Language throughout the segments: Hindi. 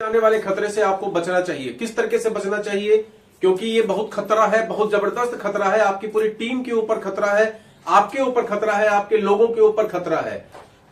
आने वाले खतरे से आपको बचना चाहिए। किस तरीके से बचना चाहिए? क्योंकि ये बहुत खतरा है, बहुत जबरदस्त खतरा है। आपकी पूरी टीम के ऊपर खतरा है, आपके ऊपर खतरा है, आपके लोगों के ऊपर खतरा है।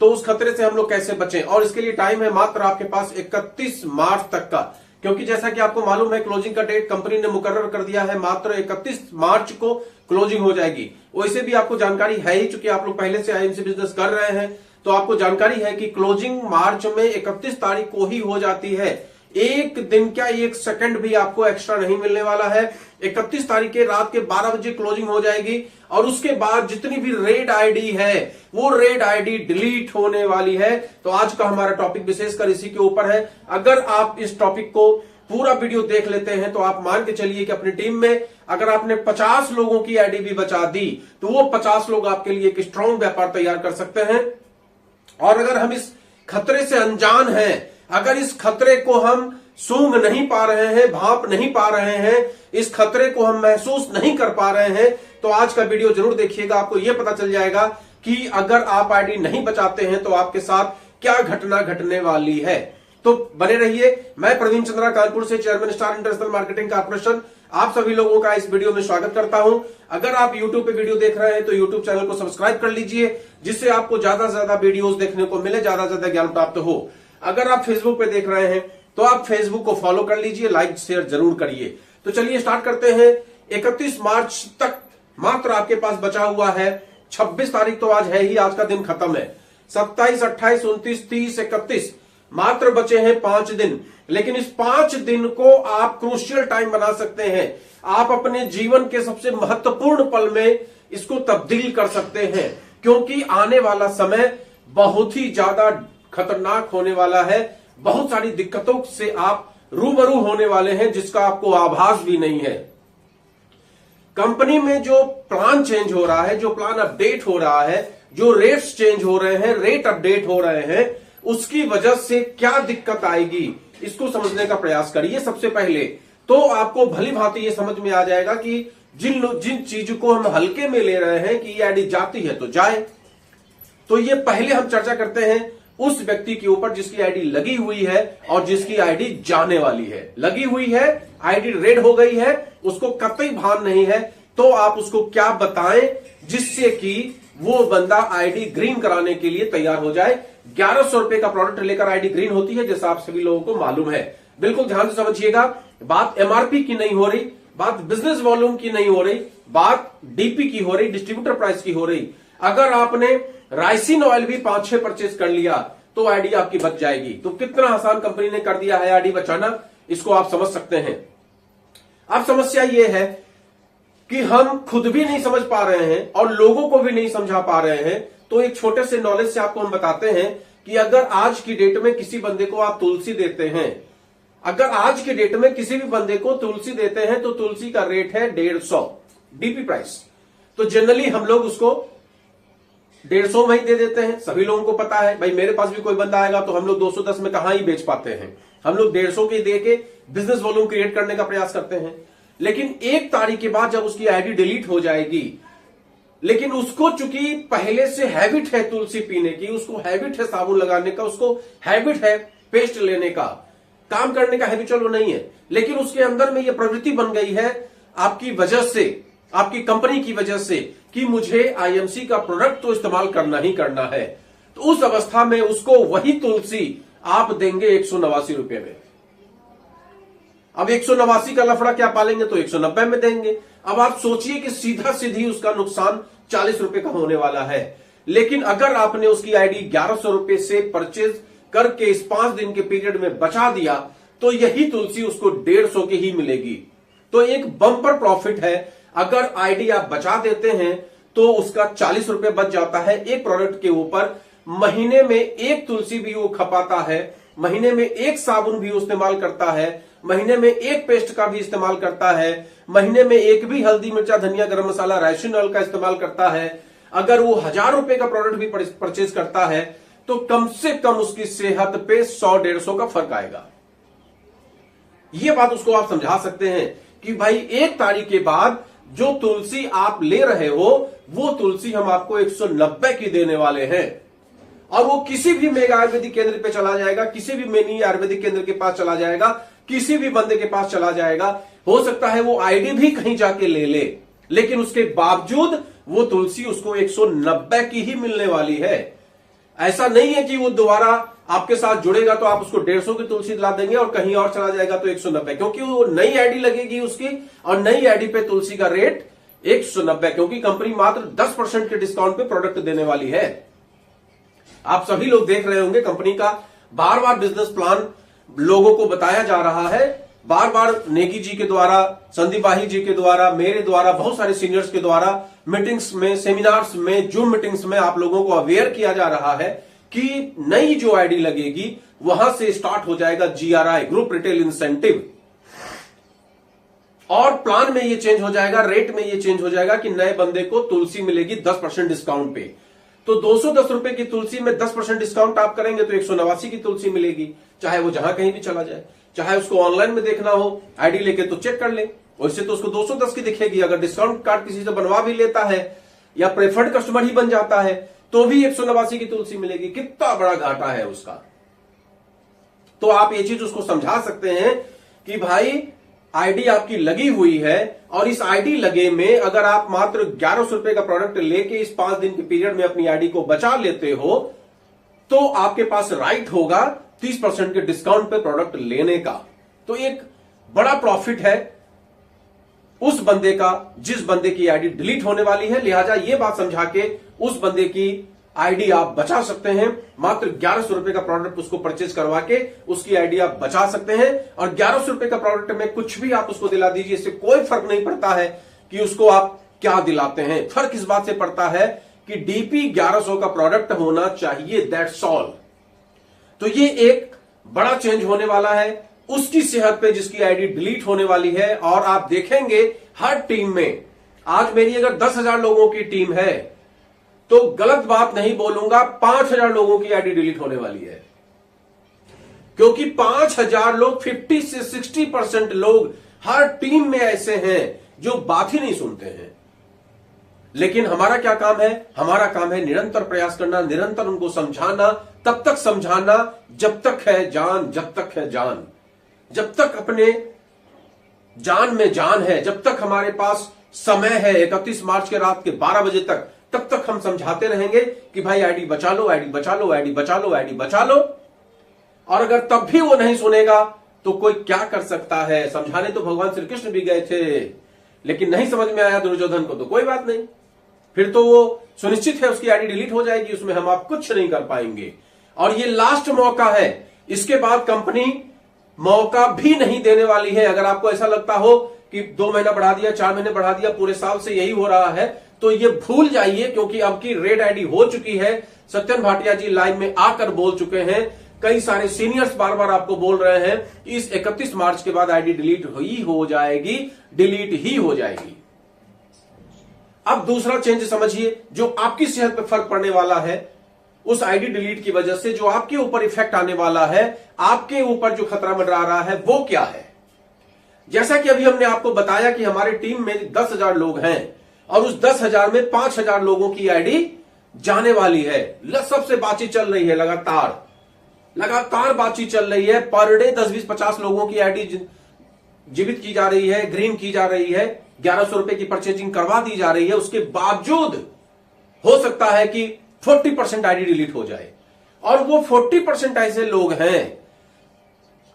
तो उस खतरे से हम लोग कैसे बचें? और इसके लिए टाइम है मात्र आपके पास 31 मार्च तक का। क्योंकि जैसा कि आपको मालूम है, क्लोजिंग का डेट कंपनी ने मुकर्रर कर दिया है, मात्र 31 मार्च को क्लोजिंग हो जाएगी। वैसे भी आपको जानकारी है ही, चूंकि आप लोग पहले से आईएमसी बिजनेस कर रहे हैं, तो आपको जानकारी है कि क्लोजिंग मार्च में 31 तारीख को ही हो जाती है। एक दिन क्या, एक सेकंड भी आपको एक्स्ट्रा नहीं मिलने वाला है। 31 तारीख के रात के 12 बजे क्लोजिंग हो जाएगी और उसके बाद जितनी भी रेड आईडी है वो रेड आईडी डिलीट होने वाली है। तो आज का हमारा टॉपिक विशेषकर इसी के ऊपर है। अगर आप इस टॉपिक को पूरा वीडियो देख लेते हैं तो आप मान के चलिए कि अपनी टीम में अगर आपने 50 लोगों की आईडी भी बचा दी तो वो 50 लोग आपके लिए एक स्ट्रांग व्यापार तैयार कर सकते हैं। और अगर हम इस खतरे से अनजान हैं, अगर इस खतरे को हम सूंघ नहीं पा रहे हैं, भांप नहीं पा रहे हैं, इस खतरे को हम महसूस नहीं कर पा रहे हैं, तो आज का वीडियो जरूर देखिएगा। आपको यह पता चल जाएगा कि अगर आप आईडी नहीं बचाते हैं तो आपके साथ क्या घटना घटने वाली है। तो बने रहिए। मैं प्रवीण चंद्रा, कानपुर से, chairman star international marketing corporation, आप सभी लोगों का इस वीडियो में स्वागत करता हूं। अगर आप YouTube पे वीडियो देख रहे हैं तो YouTube चैनल को सब्सक्राइब कर लीजिए, जिससे आपको ज्यादा से ज्यादा वीडियोस देखने को मिले, ज्यादा से ज्यादा ज्ञान प्राप्त हो। अगर आप फेसबुक पे देख रहे हैं तो आप फेसबुक को फॉलो कर लीजिए, लाइक शेयर जरूर करिए। तो चलिए स्टार्ट करते हैं। 31 मार्च तक मात्र आपके पास बचा हुआ है। 26 तारीख तो आज है ही, आज का दिन खत्म है। 27, 28, 29, 30, 31 मात्र बचे हैं 5 दिन। लेकिन इस 5 दिन को आप क्रूशियल टाइम बना सकते हैं। आप अपने जीवन के सबसे महत्वपूर्ण पल में इसको तब्दील कर सकते हैं, क्योंकि आने वाला समय बहुत ही ज्यादा खतरनाक होने वाला है। बहुत सारी दिक्कतों से आप रूबरू होने वाले हैं, जिसका आपको आभास भी नहीं है। कंपनी में जो प्लान चेंज हो रहा है, जो प्लान अपडेट हो रहा है, जो रेट्स चेंज हो रहे हैं, रेट अपडेट हो रहे हैं, उसकी वजह से क्या दिक्कत आएगी, इसको समझने का प्रयास करिए। सबसे पहले तो आपको भली भांति ये समझ में आ जाएगा कि जिन चीज को हम हल्के में ले रहे हैं कि ये आईडी जाती है तो जाए। तो ये पहले हम चर्चा करते हैं उस व्यक्ति के ऊपर जिसकी आईडी लगी हुई है और जिसकी आईडी जाने वाली है। लगी हुई है, आईडी रेड हो गई है, उसको कतई भान नहीं है, तो आप उसको क्या बताएं जिससे कि वो बंदा आईडी ग्रीन कराने के लिए तैयार हो जाए। 1100 रुपए का प्रोडक्ट लेकर आईडी ग्रीन होती है, जैसा आप सभी लोगों को मालूम है। बिल्कुल ध्यान से समझिएगा। बात एमआरपी की नहीं हो रही, बात बिजनेस वॉल्यूम की नहीं हो रही, बात डीपी की हो रही, डिस्ट्रीब्यूटर प्राइस की हो रही। अगर आपने राइसिन ऑयल भी 5-6 परचेज कर लिया तो आईडी आपकी बच जाएगी। तो कितना आसान कंपनी ने कर दिया है आईडी बचाना, इसको आप समझ सकते हैं। अब समस्या यह है कि हम खुद भी नहीं समझ पा रहे हैं और लोगों को भी नहीं समझा पा रहे हैं। तो एक छोटे से नॉलेज से आपको हम बताते हैं कि अगर आज की डेट में किसी बंदे को आप तुलसी देते हैं, अगर आज की डेट में किसी भी बंदे को तुलसी देते हैं तो तुलसी का रेट है 150 डीपी प्राइस। तो जनरली हम लोग उसको 150 में ही दे देते हैं। सभी लोगों को पता है, भाई मेरे पास भी कोई बंदा आएगा तो हम लोग 210 में कहां ही बेच पाते हैं। हम लोग 150 के दे के बिजनेस वॉल्यूम क्रिएट करने का प्रयास करते हैं। लेकिन 1 तारीख के बाद जब उसकी आईडी डिलीट हो जाएगी, लेकिन उसको चूंकि पहले से हैबिट है तुलसी पीने की, उसको हैबिट है साबुन लगाने का, उसको हैबिट है पेस्ट लेने का, काम करने का हैबिचुअल वो नहीं है, लेकिन उसके अंदर में ये प्रवृत्ति बन गई है आपकी वजह से, आपकी कंपनी की वजह से, कि मुझे आईएमसी का प्रोडक्ट तो इस्तेमाल करना ही करना है। तो उस अवस्था में उसको वही तुलसी आप देंगे 189 रुपए में। अब 189 का लफड़ा क्या पालेंगे तो 190 में देंगे। अब आप सोचिए कि सीधा सीधी उसका नुकसान 40 रुपए का होने वाला है। लेकिन अगर आपने उसकी आईडी 1100 रुपए से परचेज करके इस 5 दिन के पीरियड में बचा दिया तो यही तुलसी उसको 150 की ही मिलेगी। तो एक बम्पर प्रॉफिट है। अगर आईडी आप बचा देते हैं तो उसका 40 रुपए बच जाता है एक प्रोडक्ट के ऊपर। महीने में एक तुलसी भी वो खपाता है, महीने में एक साबुन भी इस्तेमाल करता है, महीने में एक पेस्ट का भी इस्तेमाल करता है, महीने में एक भी हल्दी मिर्चा धनिया गरम मसाला राइसिन ऑयल का इस्तेमाल करता है। अगर वो 1000 रुपए का प्रोडक्ट भी परचेज करता है तो कम से कम उसकी सेहत पे 100-150 का फर्क आएगा। ये बात उसको आप समझा सकते हैं कि भाई 1 तारीख के बाद जो तुलसी आप ले रहे हो वो तुलसी हम आपको 190 की देने वाले हैं। और वो किसी भी मेगा आयुर्वेदिक केंद्र पे चला जाएगा, किसी भी मिनी आयुर्वेदिक केंद्र के पास चला जाएगा, किसी भी बंदे के पास चला जाएगा, हो सकता है वो आईडी भी कहीं जाके ले ले, लेकिन उसके बावजूद वो तुलसी उसको 190 की ही मिलने वाली है। ऐसा नहीं है कि वो दोबारा आपके साथ जुड़ेगा तो आप उसको 150 की तुलसी दिला देंगे और कहीं और चला जाएगा तो 190, क्योंकि वो नई आईडी लगेगी उसकी और नई आईडी पे तुलसी का रेट 190, क्योंकि कंपनी मात्र 10% के डिस्काउंट पे प्रोडक्ट देने वाली है। आप सभी लोग देख रहे होंगे कंपनी का बार बार बिजनेस प्लान लोगों को बताया जा रहा है, बार बार नेगी जी के द्वारा, संदीप बाही जी के द्वारा, मेरे द्वारा, बहुत सारे सीनियर्स के द्वारा मीटिंग्स में, सेमिनार्स में, जूम मीटिंग्स में आप लोगों को अवेयर किया जा रहा है कि नई जो आईडी लगेगी वहां से स्टार्ट हो जाएगा GRI, ग्रुप रिटेल इंसेंटिव, और प्लान में ये चेंज हो जाएगा, रेट में ये चेंज हो जाएगा कि नए बंदे को तुलसी मिलेगी 10% डिस्काउंट पे। तो 210 रुपए की तुलसी में 10% डिस्काउंट आप करेंगे तो 189 की तुलसी मिलेगी, चाहे वो जहां कहीं भी चला जाए, चाहे उसको ऑनलाइन में देखना हो, आईडी लेके तो चेक कर ले, वैसे तो उसको 210 की दिखेगी। अगर डिस्काउंट कार्ड किसी से बनवा भी लेता है या प्रेफर्ड कस्टमर ही बन जाता है तो भी 189 की तुलसी मिलेगी। कितना बड़ा घाटा है उसका। तो आप ये चीज उसको समझा सकते हैं कि भाई आईडी आपकी लगी हुई है और इस आईडी लगे में अगर आप मात्र 1100 रुपए का प्रोडक्ट लेके इस 5 दिन के पीरियड में अपनी आईडी को बचा लेते हो तो आपके पास राइट होगा 30% के डिस्काउंट पे प्रोडक्ट लेने का। तो एक बड़ा प्रॉफिट है उस बंदे का जिस बंदे की आईडी डिलीट होने वाली है। लिहाजा ये बात समझा के उस बंदे की आईडी आप बचा सकते हैं। मात्र 1100 रुपए का प्रोडक्ट उसको परचेज करवा के उसकी आईडी आप बचा सकते हैं। और 1100 रुपए का प्रोडक्ट में कुछ भी आप उसको दिला दीजिए, इससे कोई फर्क नहीं पड़ता है कि उसको आप क्या दिलाते हैं। फर्क इस बात से पड़ता है कि डीपी 1100 का प्रोडक्ट होना चाहिए, दैट्स ऑल। तो ये एक बड़ा चेंज होने वाला है उसकी सेहत पे जिसकी आईडी डिलीट होने वाली है। और आप देखेंगे हर टीम में, आज मेरी अगर 10,000 लोगों की टीम है तो गलत बात नहीं बोलूंगा, 5,000 लोगों की आईडी डिलीट होने वाली है, क्योंकि 5,000 लोग 50 से 60% लोग हर टीम में ऐसे हैं जो बात ही नहीं सुनते हैं। लेकिन हमारा क्या काम है? हमारा काम है निरंतर प्रयास करना, निरंतर उनको समझाना, तब तक समझाना जब तक है जान, जब तक है जान, जब तक अपने जान में जान है, जब तक हमारे पास समय है 31 मार्च के रात के 12 बजे तक, तब तक हम समझाते रहेंगे कि भाई आईडी बचा लो, आईडी बचा लो, आईडी बचा लो, आईडी बचा लो। और अगर तब भी वो नहीं सुनेगा तो कोई क्या कर सकता है? समझाने तो भगवान श्री कृष्ण भी गए थे, लेकिन नहीं समझ में आया दुर्योधन को, तो कोई बात नहीं, फिर तो वो सुनिश्चित है उसकी आईडी डिलीट हो जाएगी, उसमें हम आप कुछ नहीं कर पाएंगे। और ये लास्ट मौका है, इसके बाद कंपनी मौका भी नहीं देने वाली है। अगर आपको ऐसा लगता हो कि 2 महीना बढ़ा दिया, 4 महीने बढ़ा दिया, पूरे साल से यही हो रहा है, तो ये भूल जाइए, क्योंकि अब की रेड आईडी हो चुकी है। सत्यन भाटिया जी लाइन में आकर बोल चुके हैं, कई सारे सीनियर्स बार बार आपको बोल रहे हैं, इस 31 मार्च के बाद आईडी डिलीट ही हो जाएगी, डिलीट ही हो जाएगी। अब दूसरा चेंज समझिए, जो आपकी सेहत पर फर्क पड़ने वाला है, उस आईडी डिलीट की वजह से जो आपके ऊपर इफेक्ट आने वाला है, आपके ऊपर जो खतरा मंडरा रहा है, वो क्या है? जैसा कि अभी हमने आपको बताया कि हमारी टीम में 10,000 लोग हैं और उस 10,000 में 5,000 लोगों की आईडी जाने वाली है। सबसे बातचीत चल रही है, लगातार बातचीत चल रही है। पर डे 10, 20, 50 लोगों की आईडी जीवित की जा रही है, ग्रीन की जा रही है, 1100 रुपए की परचेजिंग करवा दी जा रही है। उसके बावजूद हो सकता है कि 40% आईडी डिलीट हो जाए। और वो 40% ऐसे लोग हैं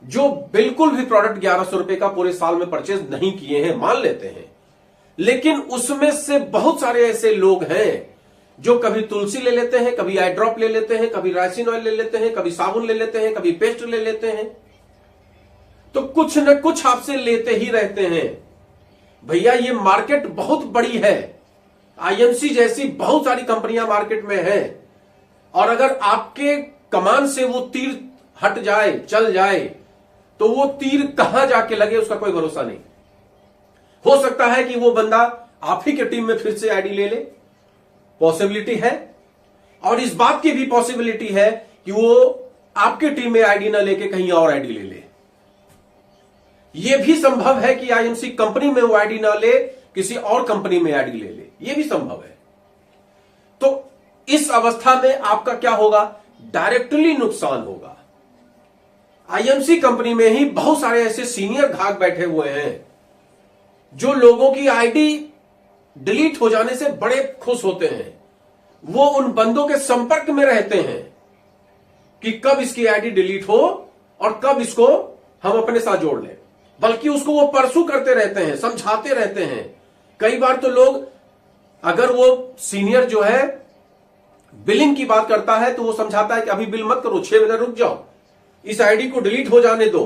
जो बिल्कुल भी प्रोडक्ट 1100 रुपए का पूरे साल में परचेज नहीं किए हैं, मान लेते हैं, लेकिन उसमें से बहुत सारे ऐसे लोग हैं जो कभी तुलसी ले लेते हैं, कभी आई ड्रॉप ले लेते हैं, कभी राइसिन ऑयल ले लेते हैं, कभी साबुन ले लेते हैं, कभी पेस्ट ले लेते हैं। तो कुछ न कुछ आपसे लेते ही रहते हैं। भैया ये मार्केट बहुत बड़ी है, आईएमसी जैसी बहुत सारी कंपनियां मार्केट में हैं, और अगर आपके कमान से वो तीर हट जाए, चल जाए, तो वो तीर कहां जाके लगे उसका कोई भरोसा नहीं। हो सकता है कि वो बंदा आप ही के टीम में फिर से आईडी ले ले, पॉसिबिलिटी है। और इस बात की भी पॉसिबिलिटी है कि वो आपके टीम में आईडी ना लेके कहीं और आईडी ले ले। यह भी संभव है कि आईएमसी कंपनी में वो आईडी ना ले, किसी और कंपनी में आईडी ले ले, यह भी संभव है। तो इस अवस्था में आपका क्या होगा डायरेक्टली नुकसान होगा। आईएमसी कंपनी में ही बहुत सारे ऐसे सीनियर घाक बैठे हुए हैं जो लोगों की आईडी डिलीट हो जाने से बड़े खुश होते हैं। वो उन बंदों के संपर्क में रहते हैं कि कब इसकी आईडी डिलीट हो और कब इसको हम अपने साथ जोड़ लें, बल्कि उसको वो परसू करते रहते हैं, समझाते रहते हैं। कई बार तो लोग, अगर वो सीनियर जो है बिलिंग की बात करता है तो वो समझाता है कि अभी बिल मत करो, 6 महीने रुक जाओ, इस आईडी को डिलीट हो जाने दो,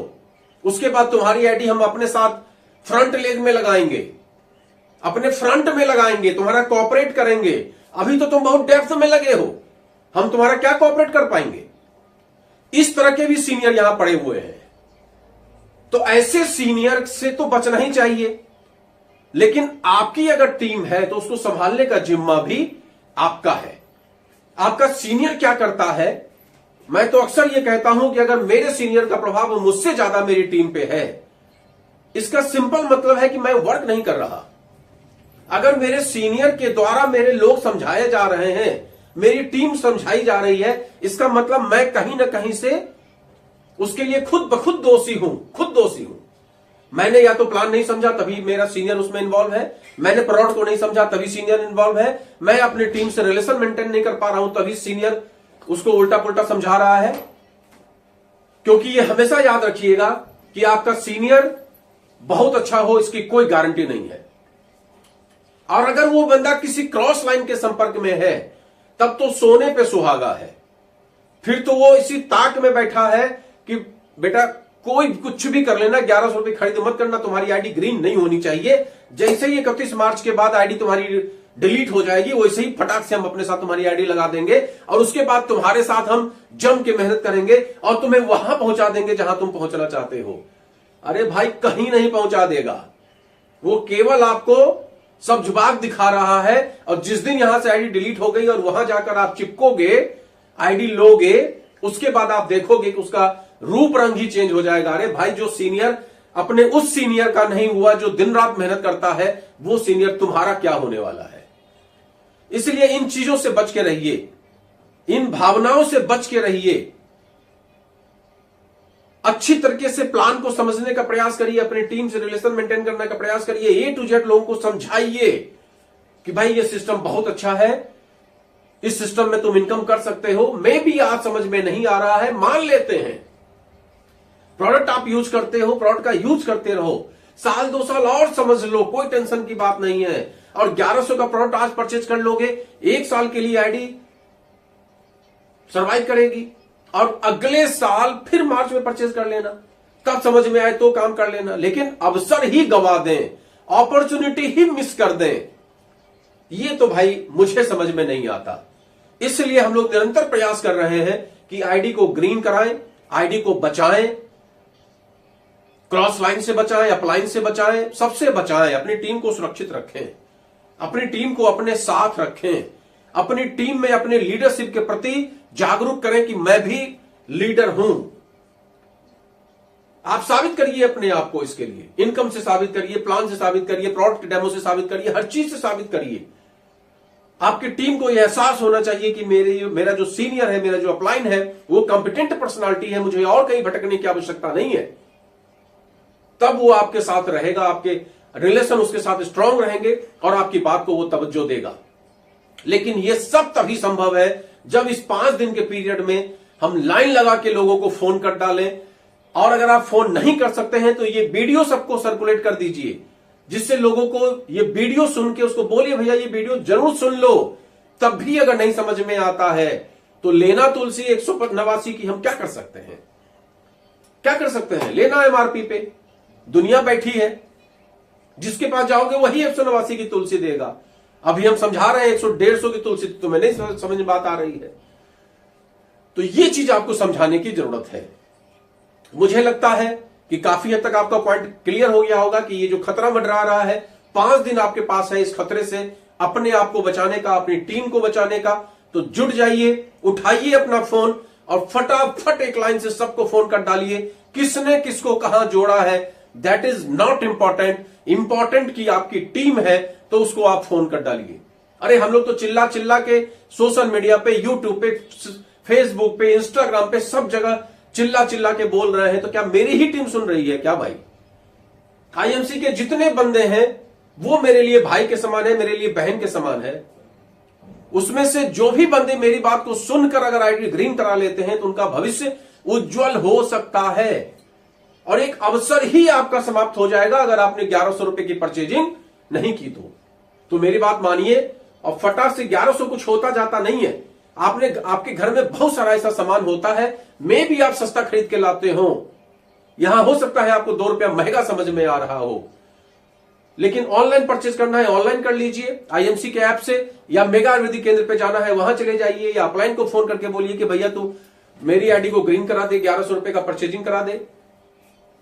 उसके बाद तुम्हारी आईडी हम अपने साथ फ्रंट लेग में लगाएंगे, अपने फ्रंट में लगाएंगे, तुम्हारा कॉपरेट करेंगे। अभी तो तुम बहुत डेप्थ में लगे हो, हम तुम्हारा क्या कॉपरेट कर पाएंगे। इस तरह के भी सीनियर यहां पड़े हुए हैं। तो ऐसे सीनियर से तो बचना ही चाहिए, लेकिन आपकी अगर टीम है तो उसको संभालने का जिम्मा भी आपका है। आपका सीनियर क्या करता है, मैं तो अक्सर यह कहता हूं कि अगर मेरे सीनियर का प्रभाव मुझसे ज्यादा मेरी टीम पे है, इसका सिंपल मतलब है कि मैं वर्क नहीं कर रहा। अगर मेरे सीनियर के द्वारा मेरे लोग समझाए जा रहे हैं, मेरी टीम समझाई जा रही है, इसका मतलब मैं कहीं ना कहीं से उसके लिए खुद ब खुद दोषी हूं। मैंने या तो प्लान नहीं समझा तभी मेरा सीनियर उसमें इन्वॉल्व है, मैंने प्रोडक्ट को नहीं समझा तभी सीनियर इन्वॉल्व है, मैं अपनी टीम से रिलेशन मेंटेन नहीं कर पा रहा हूं तभी सीनियर उसको उल्टा पुल्टा समझा रहा है। क्योंकि ये हमेशा याद रखिएगा कि आपका सीनियर बहुत अच्छा हो इसकी कोई गारंटी नहीं है। और अगर वो बंदा किसी क्रॉस लाइन के संपर्क में है तब तो सोने पे सुहागा है। फिर तो वो इसी ताक में बैठा है कि बेटा कोई कुछ भी कर लेना, 1100 रुपए खरीद मत करना, तुम्हारी आईडी ग्रीन नहीं होनी चाहिए। जैसे ही 31 मार्च के बाद आईडी तुम्हारी डिलीट हो जाएगी वैसे ही फटाक से हम अपने साथ तुम्हारी आईडी लगा देंगे और उसके बाद तुम्हारे साथ हम जम के मेहनत करेंगे और तुम्हें वहां पहुंचा देंगे जहां तुम पहुंचना चाहते हो। अरे भाई कहीं नहीं पहुंचा देगा, वो केवल आपको सब जुबाक दिखा रहा है। और जिस दिन यहां से आईडी डिलीट हो गई और वहां जाकर आप चिपकोगे, आईडी लोगे, उसके बाद आप देखोगे कि उसका रूप रंग ही चेंज हो जाएगा। अरे भाई जो सीनियर अपने उस सीनियर का नहीं हुआ जो दिन रात मेहनत करता है, वो सीनियर तुम्हारा क्या होने वाला है। इसलिए इन चीजों से बच के रहिए, इन भावनाओं से बच के रहिए। अच्छी तरीके से प्लान को समझने का प्रयास करिए, अपनी टीम से रिलेशन मेंटेन करने का प्रयास करिए, ए टू जेड लोगों को समझाइए कि भाई ये सिस्टम बहुत अच्छा है, इस सिस्टम में तुम इनकम कर सकते हो। मैं भी आज समझ में नहीं आ रहा है, मान लेते हैं। प्रोडक्ट आप यूज करते हो, प्रोडक्ट का यूज करते रहो, साल 2 साल और समझ लो, कोई टेंशन की बात नहीं है। और 1100 का प्रोडक्ट आज परचेज कर लोगे, 1 साल के लिए आईडी सर्वाइव करेगी और अगले साल फिर मार्च में परचेज कर लेना, कब समझ में आए तो काम कर लेना। लेकिन अवसर ही गवा दें, अपॉर्चुनिटी ही मिस कर दें, ये तो भाई मुझे समझ में नहीं आता। इसलिए हम लोग निरंतर प्रयास कर रहे हैं कि आईडी को ग्रीन कराएं, आईडी को बचाएं, क्रॉस लाइन से बचाएं, अपलाइन से बचाएं, सबसे बचाएं। अपनी टीम को सुरक्षित रखें, अपनी टीम को अपने साथ रखें, अपनी टीम में अपने लीडरशिप के प्रति जागरूक करें कि मैं भी लीडर हूं। आप साबित करिए अपने आप को, इसके लिए इनकम से साबित करिए, प्लान से साबित करिए, प्रोडक्ट डेमो से साबित करिए, हर चीज से साबित करिए। आपकी टीम को यह एहसास होना चाहिए कि मेरा जो सीनियर है, मेरा जो अपलाइन है, वो कॉम्पिटेंट पर्सनालिटी है, मुझे और कहीं भटकने की आवश्यकता नहीं है। तब वो आपके साथ रहेगा, आपके रिलेशन उसके साथ स्ट्रांग रहेंगे और आपकी बात को वो तवज्जो देगा। लेकिन ये सब तभी संभव है जब इस 5 दिन के पीरियड में हम लाइन लगा के लोगों को फोन कर डालें। और अगर आप फोन नहीं कर सकते हैं तो ये वीडियो सबको सर्कुलेट कर दीजिए, जिससे लोगों को ये वीडियो सुन के उसको बोलिए भैया ये वीडियो जरूर सुन लो। तब भी अगर नहीं समझ में आता है तो लेना तुलसी 189 की हम क्या कर सकते हैं, क्या कर सकते हैं? लेना एमआरपी पे, दुनिया बैठी है, जिसके पास जाओगे वही 189 की तुलसी देगा। अभी हम समझा रहे हैं 100-150 की तुलसी, तो तुम्हें नहीं समझ में बात आ रही है। तो ये चीज आपको समझाने की जरूरत है। मुझे लगता है कि काफी हद तक आपका पॉइंट क्लियर हो गया होगा कि ये जो खतरा मंडरा रहा है, 5 दिन आपके पास है इस खतरे से अपने आप को बचाने का, अपनी टीम को बचाने का। तो जुट जाइए, उठाइए अपना फोन और फटाफट एक लाइन से सबको फोन कर डालिए। किसने किसको कहां जोड़ा है that is not important, important की आपकी टीम है तो उसको आप फोन कर डालिए। अरे हम लोग तो चिल्ला चिल्ला के सोशल मीडिया पे, यूट्यूब पे, फेसबुक पे, इंस्टाग्राम पे, सब जगह चिल्ला चिल्ला के बोल रहे हैं, तो क्या मेरी ही टीम सुन रही है क्या भाई? आईएमसी के जितने बंदे हैं वो मेरे लिए भाई के समान है, मेरे लिए बहन के समान है। उसमें से जो भी बंदे मेरी बात को सुनकर अगर आईडी ग्रीन करा लेते हैं तो उनका भविष्य उज्जवल हो सकता है, और एक अवसर ही आपका समाप्त हो जाएगा अगर आपने 1100 रुपए की परचेजिंग नहीं की तो मेरी बात मानिए, और फटाक से 1100 कुछ होता जाता नहीं है। आपके घर में बहुत सारा ऐसा सामान होता है, मैं भी आप सस्ता खरीद के लाते हो, यहां हो सकता है आपको 2 रुपया महंगा समझ में आ रहा हो, लेकिन ऑनलाइन परचेज करना है ऑनलाइन कर लीजिए आईएमसी के ऐप से, या मेगा आयुर्वेदिक केंद्र पे जाना है वहां चले जाइए, या अपलाइन को फोन करके बोलिए कि भैया तू मेरी आईडी को ग्रीन करा दे, 1100 रुपए का परचेजिंग करा दे।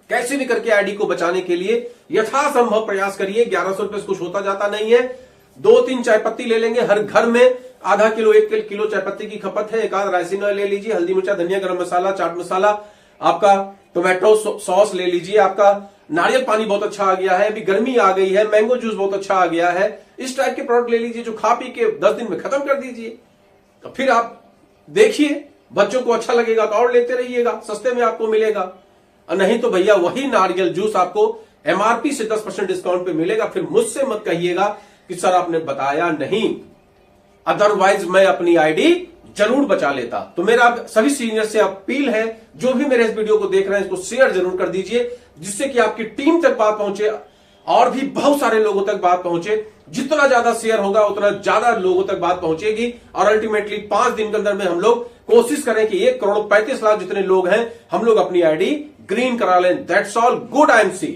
कैसे भी करके आईडी को बचाने के लिए यथासंभव प्रयास करिए। 1100 रुपए से कुछ होता जाता नहीं है। 2-3 चाय पत्ती ले लेंगे, हर घर में आधा किलो 1 किलो चाय पत्ती की खपत है। एक आध राइसिन ऑयल ले लीजिए, हल्दी मिर्चा धनिया गरम मसाला चाट मसाला, आपका टोमेटो सॉस ले लीजिए, आपका नारियल पानी बहुत अच्छा आ गया है, अभी गर्मी आ गई है, मैंगो जूस बहुत अच्छा आ गया है, इस टाइप के प्रोडक्ट ले लीजिए जो खा पी के 10 दिन में खत्म कर दीजिए। तो फिर आप देखिए बच्चों को अच्छा लगेगा तो और लेते रहिएगा, सस्ते में आपको मिलेगा। और नहीं तो भैया वही नारियल जूस आपको एमआरपी से 10% डिस्काउंट पे मिलेगा। फिर मुझसे मत कहिएगा कि सर आपने बताया नहीं, अदरवाइज मैं अपनी आईडी जरूर बचा लेता। तो मेरा सभी सीनियर से अपील है, जो भी मेरे इस वीडियो को देख रहे हैं इसको शेयर जरूर कर दीजिए, जिससे कि आपकी टीम तक बात पहुंचे और भी बहुत सारे लोगों तक बात पहुंचे। जितना ज्यादा शेयर होगा उतना ज्यादा लोगों तक बात पहुंचेगी, और अल्टीमेटली 5 दिन के अंदर में हम लोग कोशिश करें कि 1 करोड़ 35 लाख जितने लोग हैं हम लोग अपनी आईडी ग्रीन करा लें। That's all. Good IMC.